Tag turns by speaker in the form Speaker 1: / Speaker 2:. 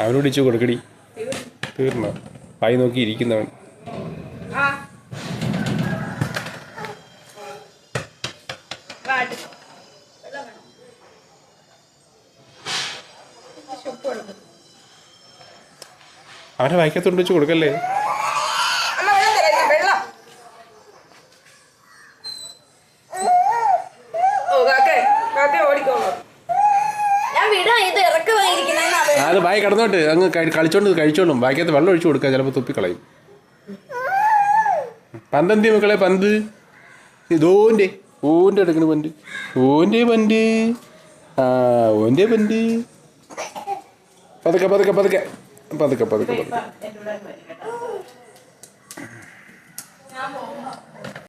Speaker 1: അവനോട് ഇച്ചു കൊടുക്കടി. തീർന്നോ? വായി നോക്കി ഇരിക്കുന്നവൻ. അവൻ്റെ വായിക്കത്തോണ്ട് വെച്ച് കൊടുക്കല്ലേ. അത് വായി കിടന്നോട്ട് അങ്ങ് കളിച്ചോണ്ട് കഴിച്ചോളും. ബാക്കിയകത്ത് വെള്ളം ഒഴിച്ചു കൊടുക്കുക, ചിലപ്പോൾ തുപ്പിക്കളയും. പന്തെന്തി മക്കളെ? പന്ത് ഇതോൻ്റെ ഓൻ്റെ എടുക്കണ പന്ത്. ഓൻ്റെ പന്ത്. ആ ഓൻ്റെ പന്ത്. പതുക്കെ പതുക്കെ പതുക്കെ പതുക്കെ പതുക്കെ പതുക്കെ.